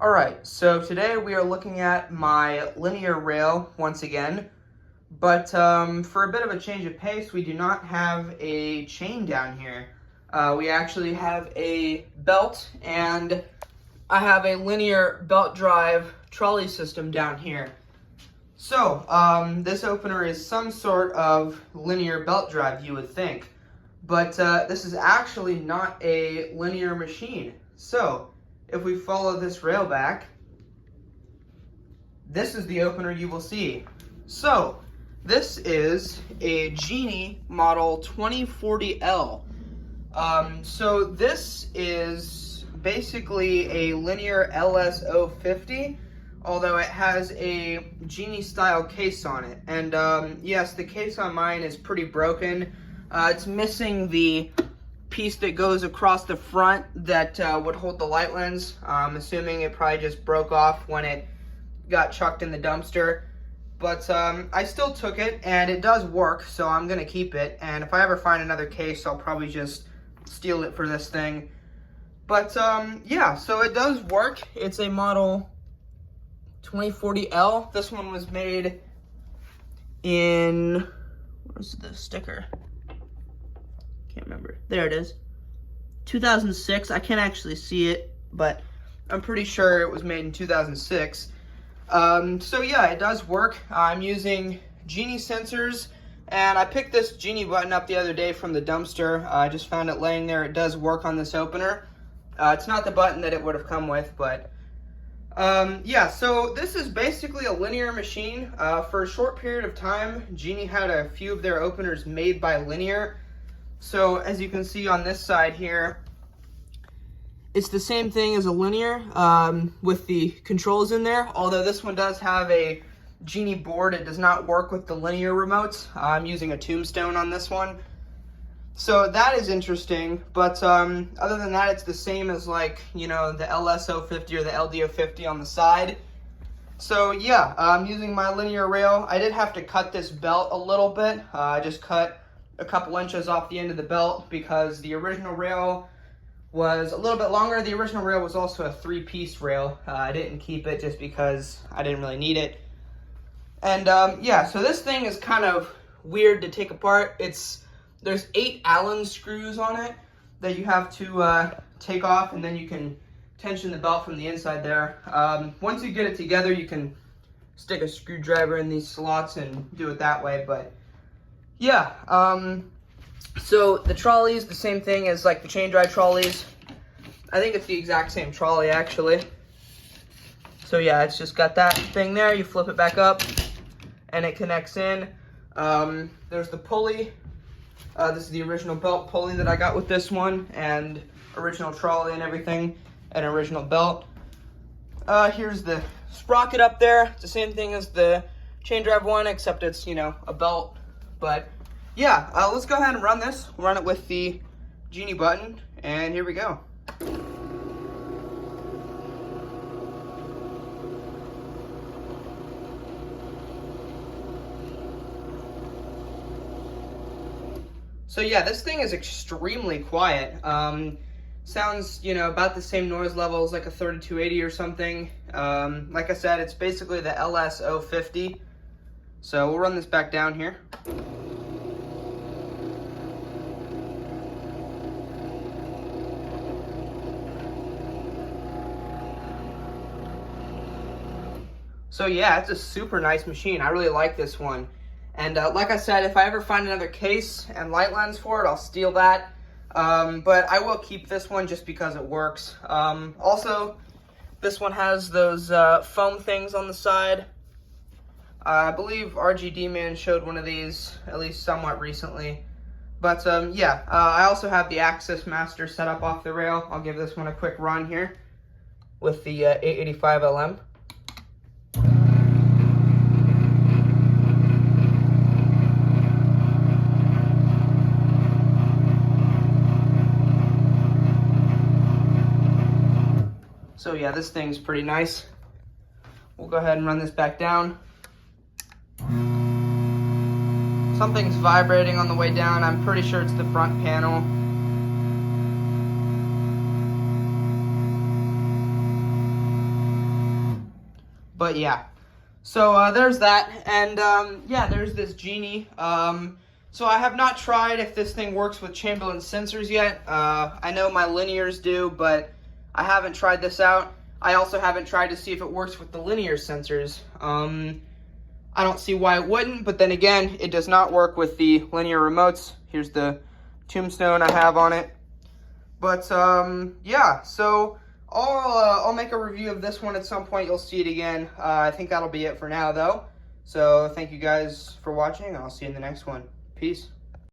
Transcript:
Alright, so today we are looking at my linear rail once again, but for a bit of a change of pace, we do not have a chain down here. We actually have a belt, and I have a linear belt drive trolley system down here. So, this opener is some sort of linear belt drive, you would think, but this is actually not a linear machine. So, if we follow this rail back, this is the opener you will see. So, this is a Genie model 2040L. So this is basically a linear LS050, although it has a Genie style case on it. And yes, the case on mine is pretty broken. It's missing the piece that goes across the front that would hold the light lens. I'm assuming it probably just broke off when it got chucked in the dumpster. But I still took it, and it does work, so I'm going to keep it. And if I ever find another case, I'll probably just steal it for this thing. But yeah, so it does work. It's a model 2040L. This one was made in, where's the sticker? Can't remember. There it is. 2006. I can't actually see it, but I'm pretty sure it was made in 2006. So yeah, it does work. I'm using Genie sensors, and I picked this Genie button up the other day from the dumpster. I just found it laying there. It does work on this opener. It's not the button that it would have come with, but yeah, so this is basically a linear machine. For a short period of time, Genie had a few of their openers made by Linear. So as you can see on this side here, it's the same thing as a linear with the controls in there, although this one does have a Genie board. It does not work with the linear remotes. I'm using a Tombstone on this one. So that is interesting, but other than that, it's the same as, like, you know, the LS050 or the LD050 on the side. So yeah, I'm using my linear rail. I did have to cut this belt a little bit. I just cut a couple inches off the end of the belt because the original rail was a little bit longer. The original rail was also a 3-piece rail. I didn't keep it just because I didn't really need it. And yeah, so this thing is kind of weird to take apart. There's 8 Allen screws on it that you have to take off, and then you can tension the belt from the inside there. Once you get it together, you can stick a screwdriver in these slots and do it that way, but yeah, so the trolley is the same thing as like the chain drive trolleys. I think it's the exact same trolley actually. So yeah, it's just got that thing there. You flip it back up and it connects in. There's the pulley. This is the original belt pulley that I got with this one, and original trolley and everything, and original belt. Here's the sprocket up there. It's the same thing as the chain drive one, except it's, you know, a belt. But yeah, let's go ahead and run this. We'll run it with the Genie button, and here we go. So yeah, this thing is extremely quiet. Sounds, you know, about the same noise level as like a 3280 or something. Like I said, it's basically the LS050. So we'll run this back down here. So yeah, it's a super nice machine. I really like this one. And like I said, if I ever find another case and light lens for it, I'll steal that. But I will keep this one just because it works. Also, this one has those foam things on the side. I believe RGD Man showed one of these, at least somewhat recently. But yeah, I also have the Axis Master set up off the rail. I'll give this one a quick run here with the 885 LM. So yeah, this thing's pretty nice. We'll go ahead and run this back down. Something's vibrating on the way down. I'm pretty sure it's the front panel. But yeah. So there's that, and yeah, there's this Genie. So I have not tried if this thing works with Chamberlain sensors yet. I know my linears do, but I haven't tried this out. I also haven't tried to see if it works with the linear sensors. I don't see why it wouldn't, but then again, it does not work with the linear remotes. Here's the tombstone I have on it. But yeah, so I'll make a review of this one at some point. You'll see it again. I think that'll be it for now, though. So thank you guys for watching. I'll see you in the next one. Peace.